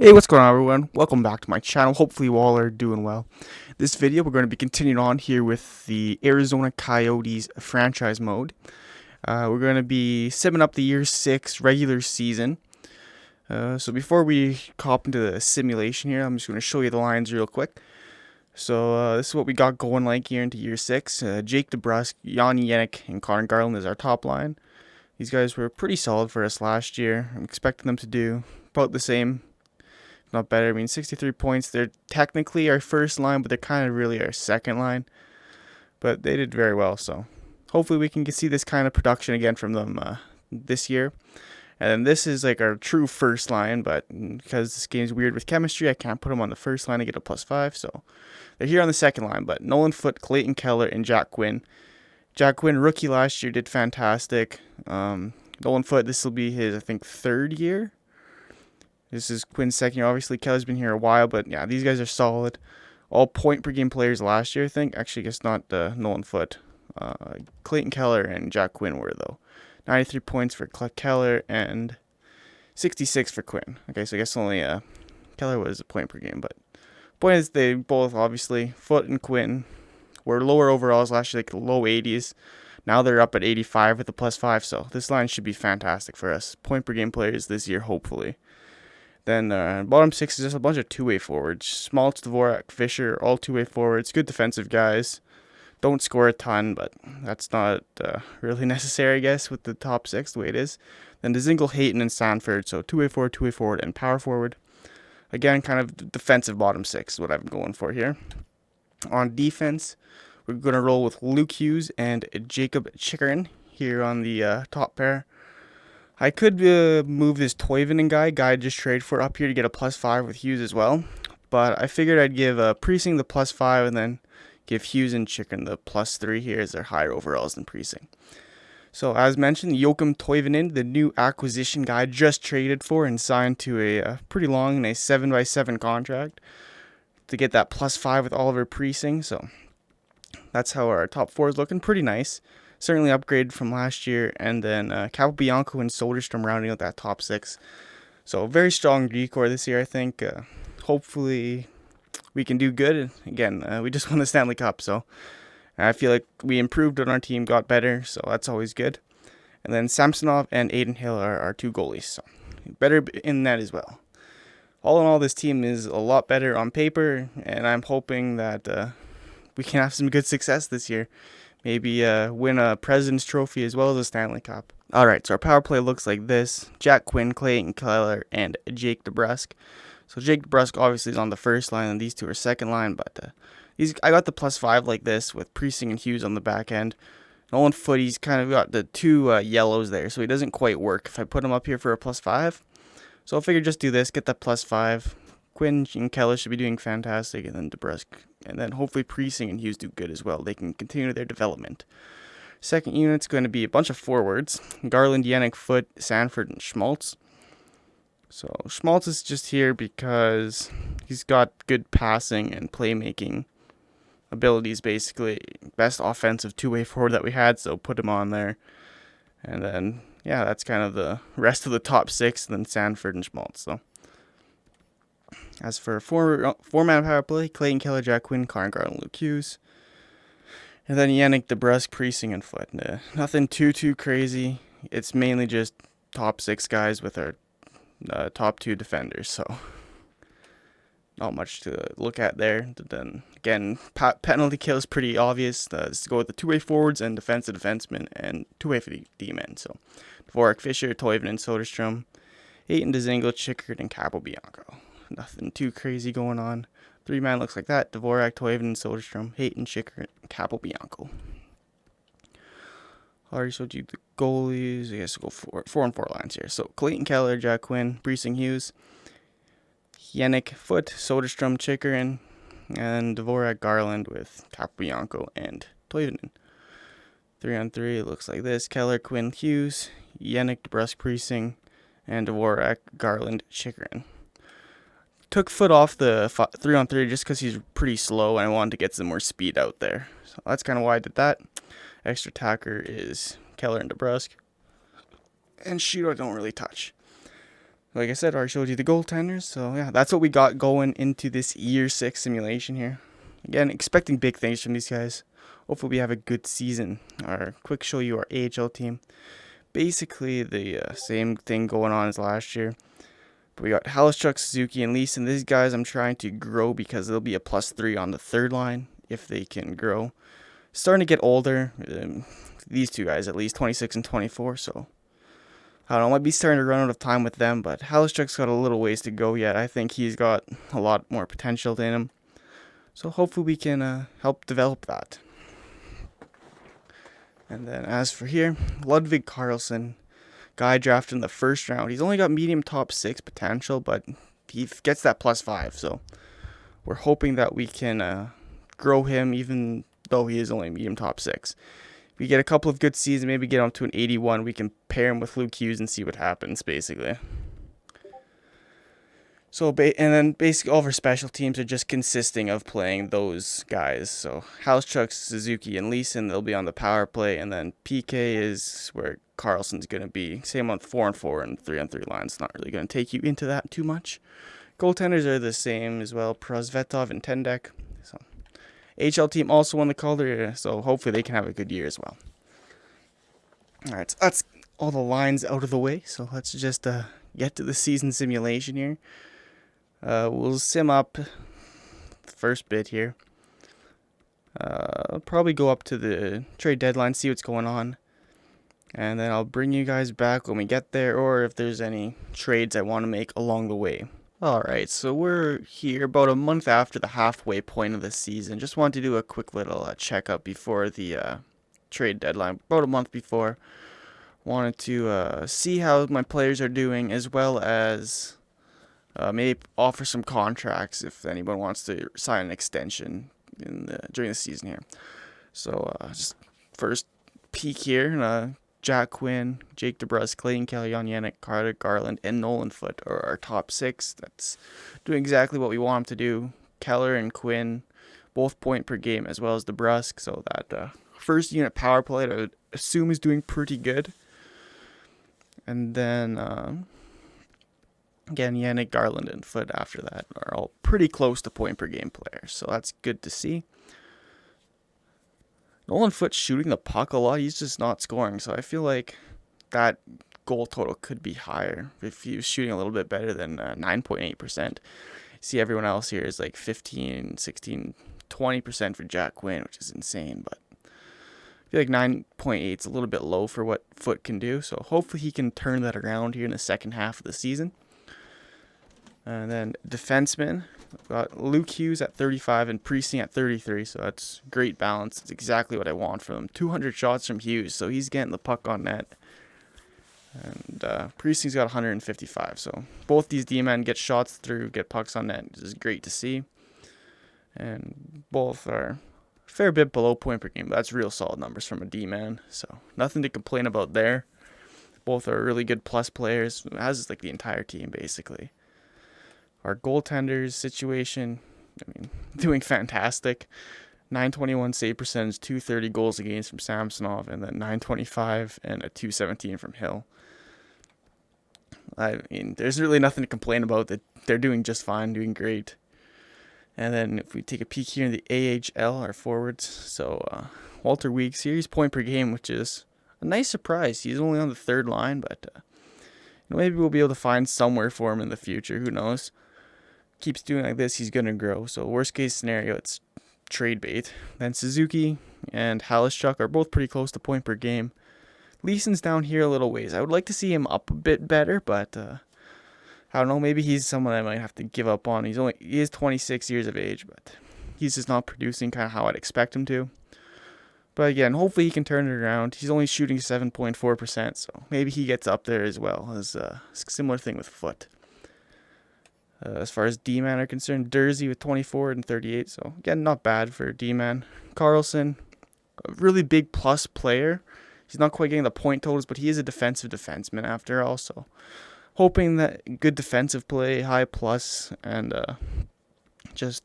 Hey, what's going on, everyone? Welcome back to my channel. Hopefully you all are doing well. This video, we're going to be continuing on here with the Arizona Coyotes franchise mode. We're going to be simming up the year 6 regular season. So before we hop into the simulation here, I'm just going to show you the lines real quick. So this is what we got going like here into year 6. Jake DeBrusk, Yanni Yannick, and Connor Garland is our top line. These guys were pretty solid for us last year. I'm expecting them to do about the same. Not better. I mean, 63 points. They're technically our first line, but they're kind of really our second line. But they did very well, so hopefully we can see this kind of production again from them this year. And then this is like our true first line, but because this game's weird with chemistry, I can't put them on the first line to get a +5. So they're here on the second line, but Nolan Foote, Clayton Keller, and Jack Quinn. Jack Quinn, rookie last year, did fantastic. Nolan Foote, this will be his, I think, third year. This is Quinn's second year. Obviously, Keller's been here a while, but yeah, these guys are solid. All point-per-game players last year, I think. Actually, I guess not Nolan Foote. Clayton Keller and Jack Quinn were, though. 93 points for Keller and 66 for Quinn. Okay, so I guess only Keller was a point per game, but point is they both, obviously, Foote and Quinn were lower overalls last year, like low 80s. Now they're up at 85 with a +5, so this line should be fantastic for us. Point-per-game players this year, hopefully. Then bottom 6 is just a bunch of two-way forwards. Schmaltz, Dvorak, Fisher, all two-way forwards. Good defensive guys. Don't score a ton, but that's not really necessary, I guess, with the top 6, the way it is. Then Dzingel, Hayton, and Sanford. So two-way forward, and power forward. Again, kind of defensive bottom 6 is what I'm going for here. On defense, we're going to roll with Luke Hughes and Jacob Chikrin here on the top pair. I could move this Toivonen guy just trade for up here to get a +5 with Hughes as well. But I figured I'd give Precinct the +5 and then give Hughes and Chikrin the +3 here as they're higher overalls than Precinct. So as mentioned, Joakim Toivonen, the new acquisition guy, just traded for and signed to a pretty long and a 7x7 contract to get that +5 with Oliver Precinct. So that's how our top 4 is looking. Pretty nice. Certainly upgraded from last year, and then Capobianco and Soderstrom rounding out that top 6. So very strong D-core this year, I think. Hopefully we can do good. Again, we just won the Stanley Cup, so I feel like we improved on our team, got better, so that's always good. And then Samsonov and Aiden Hill are our 2 goalies, so better in that as well. All in all, this team is a lot better on paper, and I'm hoping that we can have some good success this year. Maybe win a President's Trophy as well as a Stanley Cup. Alright, so our power play looks like this. Jack Quinn, Clayton Keller, and Jake DeBrusk. So Jake DeBrusk obviously is on the first line, and these two are second line. But I got the +5 like this with Precinct and Hughes on the back end. Nolan Foote, he's kind of got the 2 yellows there, so he doesn't quite work if I put him up here for a +5. So I'll figure just do this, get that +5. Quinn and Keller should be doing fantastic, and then DeBrusk. And then hopefully Precinct and Hughes do good as well. They can continue their development. Second unit's going to be a bunch of forwards. Garland, Yannick, Foote, Sanford, and Schmaltz. So Schmaltz is just here because he's got good passing and playmaking abilities, basically. Best offensive two-way forward that we had, so put him on there. And then, yeah, that's kind of the rest of the top 6, and then Sanford and Schmaltz. So as for four-man power play, Clayton Keller, Jack Quinn, Connor Garland, Luke Hughes. And then Yannick, DeBrusk, Precinct, and Foote. Nothing too crazy. It's mainly just top 6 guys with our top 2 defenders. So not much to look at there. Then again, penalty kill is pretty obvious. Let's go with the two-way forwards and defenseman and two-way for the D-men. So Dvorak, Fisher, Toivonen, Soderstrom, Hayton, Dzingel, Chikrin, and Capobianco. Nothing too crazy going on. 3-man looks like that. Dvorak, Toivonen, Soderstrom, Hayton, Chikrin, and Capobianco. Already showed you the goalies. I guess we'll go 4-on-4 lines here. So Clayton Keller, Jack Quinn, Precinct, Hughes, Yannick, Foote, Soderstrom, Chikrin, and Dvorak, Garland with Capobianco and Toivonen. 3-on-3, it looks like this. Keller, Quinn, Hughes, Yannick, DeBrusk, Precinct, and Dvorak, Garland, Chikrin. Took Foote off the 3-on-3 just because he's pretty slow, and I wanted to get some more speed out there. So that's kind of why I did that. Extra attacker is Keller and DeBrusk. And shootout I don't really touch. like I said, I already showed you the goaltenders. So yeah, that's what we got going into this year 6 simulation here. Again, expecting big things from these guys. Hopefully we have a good season. Quick show you our AHL team. Basically the same thing going on as last year. But we got Halishchuk, Suzuki, and Leeson. These guys I'm trying to grow because they'll be a +3 on the third line if they can grow. Starting to get older. These two guys at least 26 and 24. So I don't know, I might be starting to run out of time with them. But Halishchuk's got a little ways to go yet. I think he's got a lot more potential in him. So hopefully we can help develop that. And then as for here, Ludwig Carlson, guy drafted in the first round. He's only got medium top 6 potential, but he gets that +5. So we're hoping that we can grow him even though he is only medium top 6. If we get a couple of good seasons, maybe get him to an 81, we can pair him with Luke Hughes and see what happens, basically. So, and then basically all of our special teams are just consisting of playing those guys. So, Halishchuk, Suzuki, and Leeson, they'll be on the power play. And then PK is where Carlson's going to be. Same on 4-on-4 and 3-on-3 lines. Not really going to take you into that too much. Goaltenders are the same as well. Prosvetov and Tendek. So, HL team also won the Calder, so hopefully they can have a good year as well. Alright, so that's all the lines out of the way. So, let's just get to the season simulation here. We'll sim up the first bit here. I'll probably go up to the trade deadline, see what's going on. And then I'll bring you guys back when we get there, or if there's any trades I want to make along the way. Alright, so we're here about a month after the halfway point of the season. Just wanted to do a quick little checkup before the trade deadline. About a month before. Wanted to see how my players are doing, as well as maybe offer some contracts if anyone wants to sign an extension during the season here. So just first peek here, Jack Quinn, Jake DeBrusk, Clayton Kelly, Yannick, Carter Garland, and Nolan Foote are our top 6. That's doing exactly what we want them to do. Keller and Quinn, both point per game, as well as DeBrusk. So that first unit power play, I would assume, is doing pretty good. And then again, Yannick, Garland, and Foote after that are all pretty close to point per game players. So that's good to see. Nolan Foote's shooting the puck a lot. He's just not scoring. So I feel like that goal total could be higher if he was shooting a little bit better than 9.8%. See, everyone else here is like 15, 16, 20% for Jack Quinn, which is insane. But I feel like 9.8 is a little bit low for what Foote can do. So hopefully he can turn that around here in the second half of the season. And then defenseman, we've got Luke Hughes at 35 and Priesting at 33, so that's great balance. It's exactly what I want from him. 200 shots from Hughes, so he's getting the puck on net. And Priesting's got 155, so both these D-men get shots through, get pucks on net. This is great to see. And both are a fair bit below point per game, but that's real solid numbers from a D-man, so nothing to complain about there. Both are really good plus players, as is like the entire team, basically. Our goaltenders situation, I mean, doing fantastic. 921 save percentage, 230 goals against from Samsonov, and then 925 and a 217 from Hill. I mean, there's really nothing to complain about. That they're doing just fine, doing great. And then if we take a peek here in the AHL, our forwards. So Walter Weeks here, he's point per game, which is a nice surprise. He's only on the third line, but maybe we'll be able to find somewhere for him in the future. Who knows? Keeps doing like this, he's going to grow. So worst case scenario, it's trade bait. Then Suzuki and Halishchuk are both pretty close to point per game. Leeson's down here a little ways. I would like to see him up a bit better, but I don't know. Maybe he's someone I might have to give up on. He is 26 years of age, but he's just not producing kind of how I'd expect him to. But again, hopefully he can turn it around. He's only shooting 7.4%, so maybe he gets up there as well. As a similar thing with Foote. As far as D-man are concerned, Dursey with 24 and 38. So, again, not bad for D-man. Carlson, a really big plus player. He's not quite getting the point totals, but he is a defensive defenseman after all. So, hoping that good defensive play, high plus, and just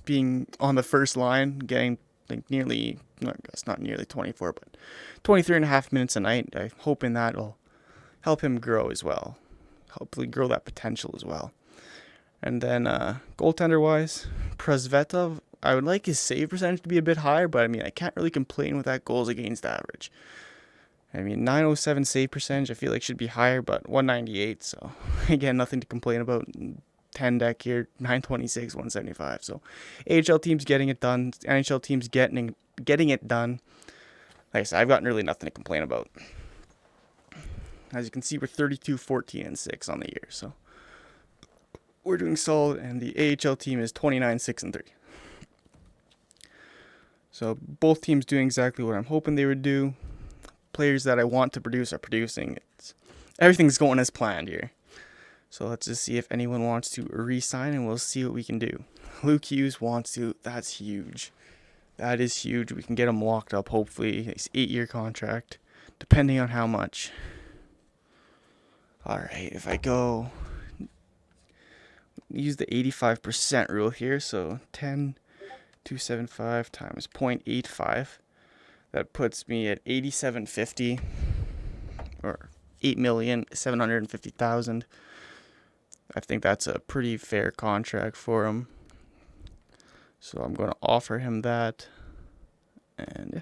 being on the first line, getting like nearly, I guess not nearly 24, but 23 and a half minutes a night. I'm hoping that will help him grow as well. hopefully grow that potential as well. And then goaltender-wise, Prosvetov, I would like his save percentage to be a bit higher, but I mean, I can't really complain with that goals against average. I mean, 907 save percentage, I feel like should be higher, but 198, so again, nothing to complain about. 10 deck here, 926, 175. So AHL teams getting it done, NHL teams getting it done. Like I said, I've got really nothing to complain about. As you can see, we're 32, 14, and 6 on the year, so we're doing solid, and the AHL team is 29, 6, and 3. So both teams doing exactly what I'm hoping they would do. Players that I want to produce are producing. Everything's going as planned here. So let's just see if anyone wants to re-sign, and we'll see what we can do. Luke Hughes wants to. That's huge. That is huge. We can get him locked up, hopefully. It's 8-year contract, depending on how much. All right, if I go use the 85% rule here, so 10,275 times 0.85. That puts me at 8,750 or 8,750,000. I think that's a pretty fair contract for him. So I'm going to offer him that. And yeah.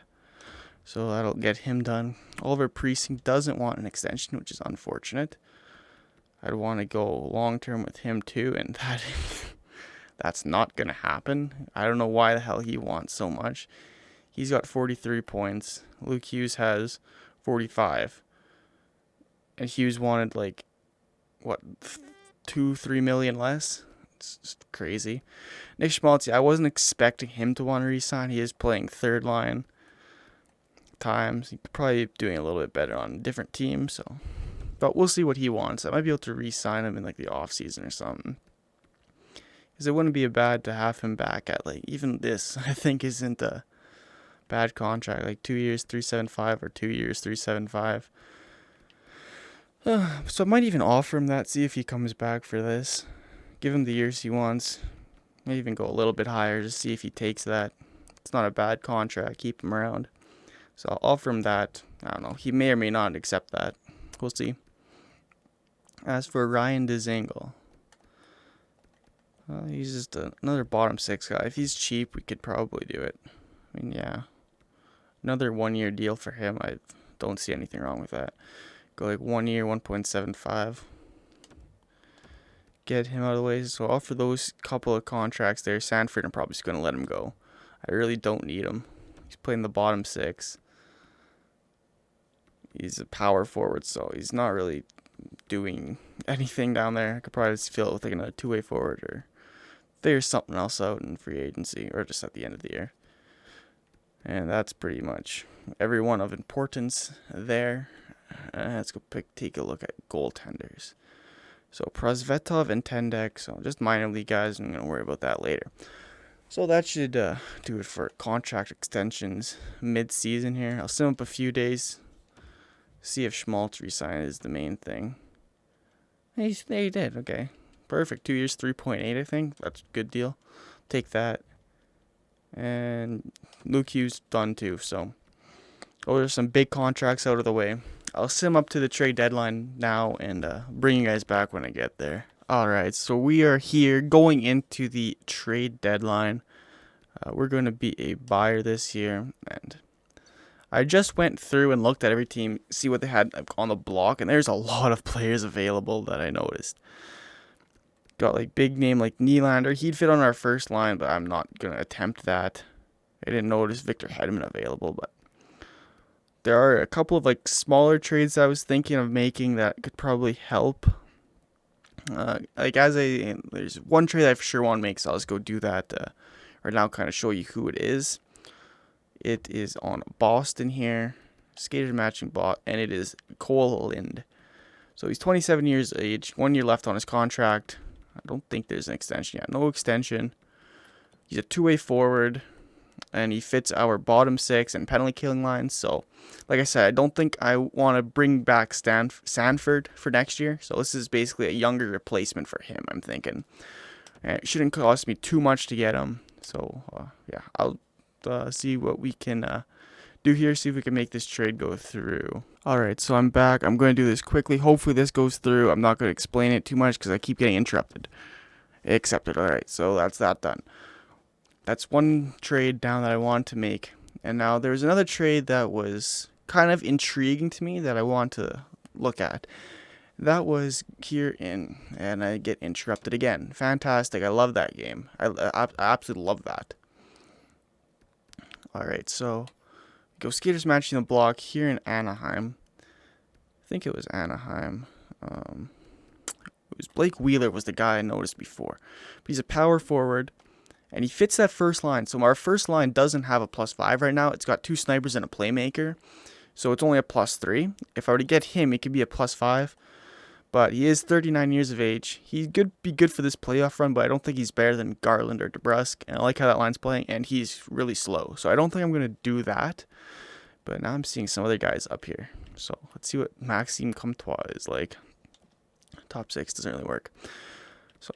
So that'll get him done. Oliver Precinct doesn't want an extension, which is unfortunate. I'd want to go long-term with him too, and that's not going to happen. I don't know why the hell he wants so much. He's got 43 points. Luke Hughes has 45. And Hughes wanted, like, what, 2-3 million less? It's just crazy. Nick Schmaltz, I wasn't expecting him to want to re-sign. He is playing third line times. He's probably doing a little bit better on a different team, so... But we'll see what he wants. I might be able to re-sign him in, like, the off-season or something. Because it wouldn't be bad to have him back at, like, even this, I think, isn't a bad contract. Like, 2 years, 375, or 2 years, 375. So I might even offer him that, see if he comes back for this. Give him the years he wants. Maybe even go a little bit higher, just see if he takes that. It's not a bad contract. Keep him around. So I'll offer him that. I don't know. He may or may not accept that. We'll see. As for Ryan Dzingel, he's just another bottom 6 guy. If he's cheap, we could probably do it. I mean, yeah. Another 1-year deal for him. I don't see anything wrong with that. Go like 1 year, 1.75. Get him out of the way. So offer those couple of contracts there. Sanford, I'm probably just going to let him go. I really don't need him. He's playing the bottom 6. He's a power forward, so he's not really doing anything down there. I could probably just fill it with like another 2-way forward or figure something else out in free agency or just at the end of the year. And that's pretty much everyone of importance there. Let's go take a look at goaltenders. So Prosvetov and Tendek, so just minor league guys. I'm going to worry about that later. So that should do it for contract extensions mid-season here. I'll sim up a few days. See if Schmaltz resign is the main thing. He did. Okay. Perfect. 2 years, 3.8, I think. That's a good deal. Take that. And Luke Hughes done too. So those are some big contracts out of the way. I'll sim up to the trade deadline now and bring you guys back when I get there. Alright, so we are here going into the trade deadline. We're going to be a buyer this year, and I just went through and looked at every team, see what they had on the block, and there's a lot of players available that I noticed. Got like big name like Nylander. He'd fit on our first line, but I'm not going to attempt that. I didn't notice Victor Hedman available, but there are a couple of like smaller trades I was thinking of making that could probably help. There's one trade I for sure want to make, so I'll just go do that right now, kind of show you who it is. It is on Boston here, skater matching bot, and it is Cole Lind. So he's 27 years of age, 1 year left on his contract. I don't think there's an extension yet. No extension. He's a 2-way forward, and he fits our bottom 6 and penalty killing lines. So, like I said, I don't think I want to bring back Sanford for next year. So this is basically a younger replacement for him, I'm thinking. And it shouldn't cost me too much to get him. So, yeah, I'll see what we can do here, see if we can make this trade go through. Alright, so I'm back. I'm going to do this quickly. Hopefully this goes through. I'm not going to explain it too much because I keep getting interrupted. Accepted. Alright, so that's that done. That's one trade down that I wanted to make. And now there's another trade that was kind of intriguing to me that I want to look at. That was here in, and I get interrupted again. Fantastic. I love that game. I absolutely love that. Alright, so go Skaters matching the block here in Anaheim. I think it was Anaheim. It was Blake Wheeler was the guy I noticed before. But he's a power forward, and he fits that first line. So our first line doesn't have a +5 right now. It's got 2 snipers and a playmaker. So it's only a +3. If I were to get him, it could be a +5. But he is 39 years of age. He could be good for this playoff run, but I don't think he's better than Garland or DeBrusque. And I like how that line's playing, and he's really slow. So I don't think I'm going to do that. But now I'm seeing some other guys up here. So let's see what Maxime Comtois is like. Top 6 doesn't really work. So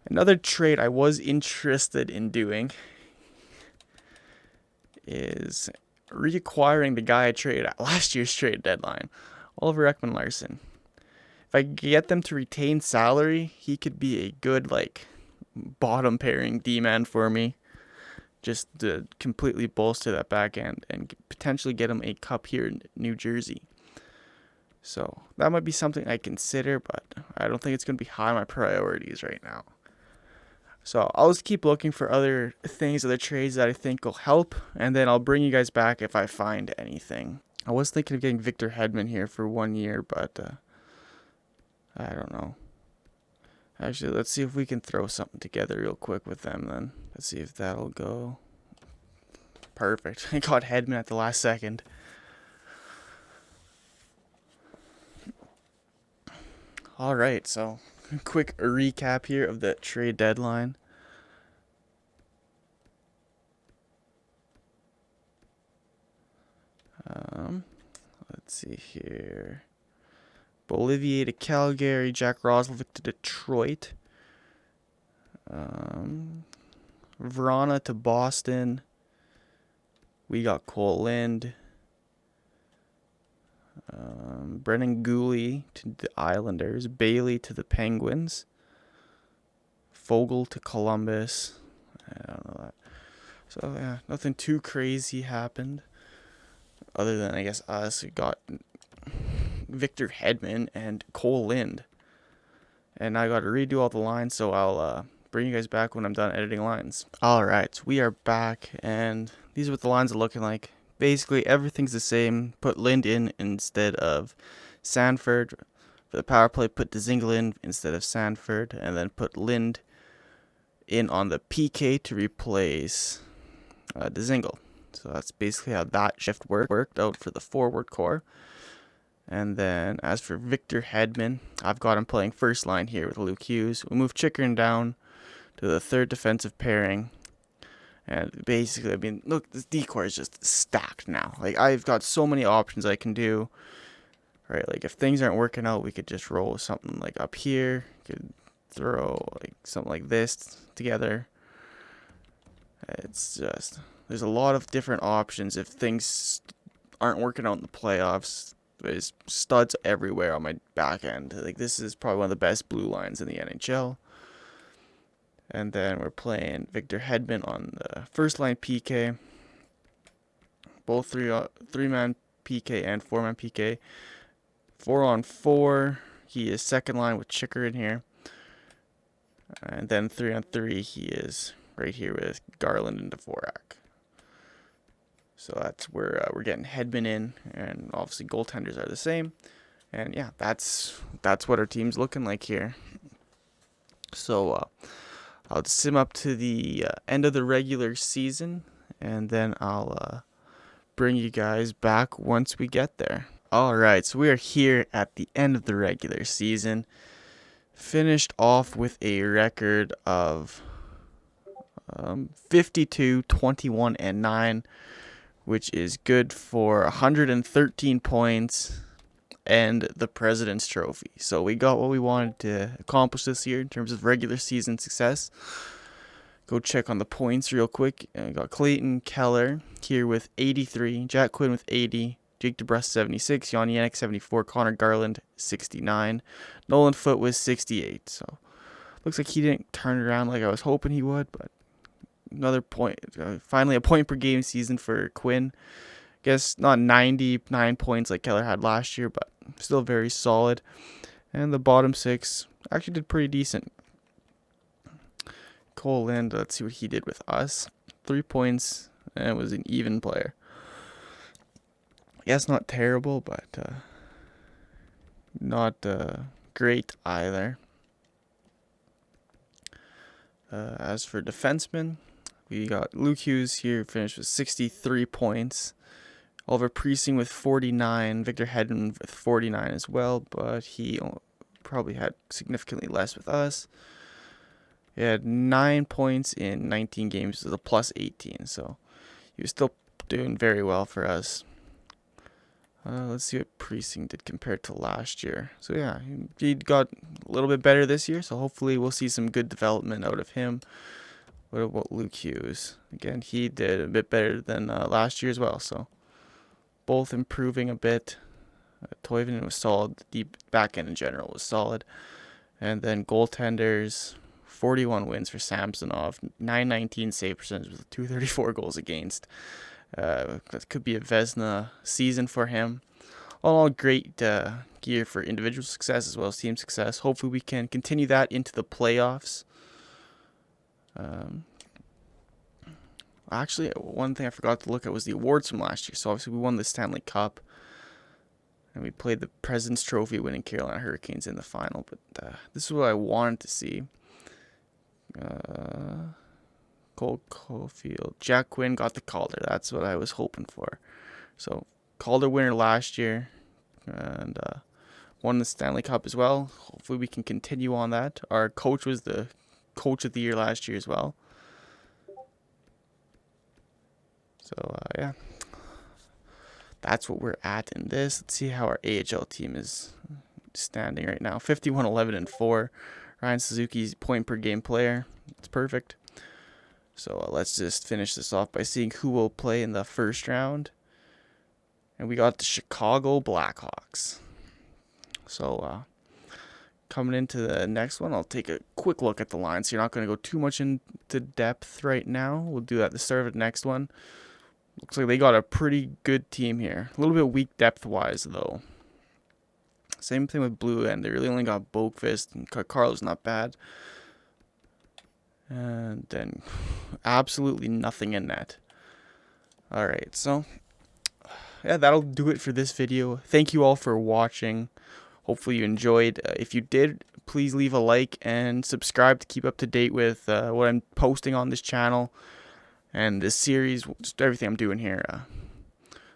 another trade I was interested in doing is reacquiring the guy I traded at last year's trade deadline, Oliver Ekman-Larsson. If I get them to retain salary, he could be a good, like, bottom pairing D-man for me. Just to completely bolster that back end and potentially get him a cup here in New Jersey. So that might be something I consider, but I don't think it's going to be high on my priorities right now. So I'll just keep looking for other things, other trades that I think will help, and then I'll bring you guys back if I find anything. I was thinking of getting Victor Hedman here for 1 year, but I don't know. Actually, let's see if we can throw something together real quick with them then. Let's see if that'll go. Perfect. I got Hedman at the last second. Alright, so quick recap here of the trade deadline. Let's see here. Bolivier to Calgary, Jack Roslovic to Detroit. Vrana to Boston. We got Cole Lind. Brennan Gooley to the Islanders. Bailey to the Penguins. Fogle to Columbus. I don't know that. So, yeah, nothing too crazy happened. Other than, I guess, us. We got Victor Hedman and Cole Lind. And I got to redo all the lines, so I'll bring you guys back when I'm done editing lines. Alright, so we are back, and these are what the lines are looking like. Basically, everything's the same. Put Lind in instead of Sanford. For the power play, put Dzingel in instead of Sanford. And then put Lind in on the PK to replace Dzingel. So that's basically how that shift worked out for the forward core. And then as for Victor Hedman, I've got him playing first line here with Luke Hughes. We move Chickering down to the third defensive pairing. And basically, I mean, look, this decor is just stacked now. Like, I've got so many options I can do. Right, like, if things aren't working out, we could just roll something, like, up here. Could throw, like, something like this together. It's just, there's a lot of different options if things aren't working out in the playoffs. There's studs everywhere on my back end. Like, this is probably one of the best blue lines in the NHL. And then we're playing Victor Hedman on the first line PK. Both three-man PK and four-man PK. 4-on-4. He is second line with Chicker in here. And then 3-on-3, he is right here with Garland and Dvorak. So that's where we're getting Hedman in. And obviously goaltenders are the same. And yeah, that's what our team's looking like here. So I'll sim up to the end of the regular season, and then I'll bring you guys back once we get there. Alright, so we are here at the end of the regular season. Finished off with a record of 52, 21, and 9, which is good for 113 points and the President's Trophy. So we got what we wanted to accomplish this year in terms of regular season success. go check on the points real quick. We got Clayton Keller here with 83, Jack Quinn with 80, Jake DeBrusk 76, Jan Yannick 74, Connor Garland 69, Nolan Foote was 68. So looks like he didn't turn it around like I was hoping he would, but another point, finally a point per game season for Quinn. Guess not 99 points like Keller had last year, but still very solid. And the bottom six actually did pretty decent. Cole Lind, let's see what he did with us. 3 points, and was an even player. Yes, not terrible, but not great either. As for defensemen, we got Luke Hughes here, finished with 63 points. Oliver Priesing with 49, Victor Hedman with 49 as well, but he probably had significantly less with us. He had 9 points in 19 games with a plus 18, so he was still doing very well for us. Let's see what Priesing did compared to last year. So yeah, he got a little bit better this year, so hopefully we'll see some good development out of him. What about Luke Hughes? Again, he did a bit better than last year as well, so both improving a bit. Toivonen was solid. The deep back end in general was solid. And then goaltenders, 41 wins for Samsonov, 919 save percentage with 234 goals against. That could be a Vezina season for him. All great gear for individual success as well as team success. Hopefully we can continue that into the playoffs. Actually, one thing I forgot to look at was the awards from last year. So obviously we won the Stanley Cup, and we played the President's Trophy winning Carolina Hurricanes in the final. But this is what I wanted to see. Cole Caulfield, Jack Quinn got the Calder. That's what I was hoping for. So Calder winner last year, and won the Stanley Cup as well. Hopefully we can continue on that. Our coach was the coach of the year last year as well. So yeah, that's what we're at in this. Let's see how our AHL team is standing right now. 51, 11, and 4. Ryan Suzuki's point per game player. It's perfect. So let's just finish this off by seeing who will play in the first round. And we got the Chicago Blackhawks. So coming into the next one, I'll take a quick look at the line. So you're not going to go too much into depth right now. We'll do that at the start of the next one. Looks like they got a pretty good team here. A little bit weak depth-wise, though. Same thing with Blue End. They really only got Boakvist, and Carl's not bad. And then absolutely nothing in net. Alright, so yeah, that'll do it for this video. Thank you all for watching. Hopefully you enjoyed. If you did, please leave a like and subscribe to keep up to date with what I'm posting on this channel and this series, just everything I'm doing here.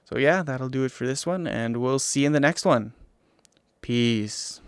So yeah, that'll do it for this one, and we'll see you in the next one. Peace.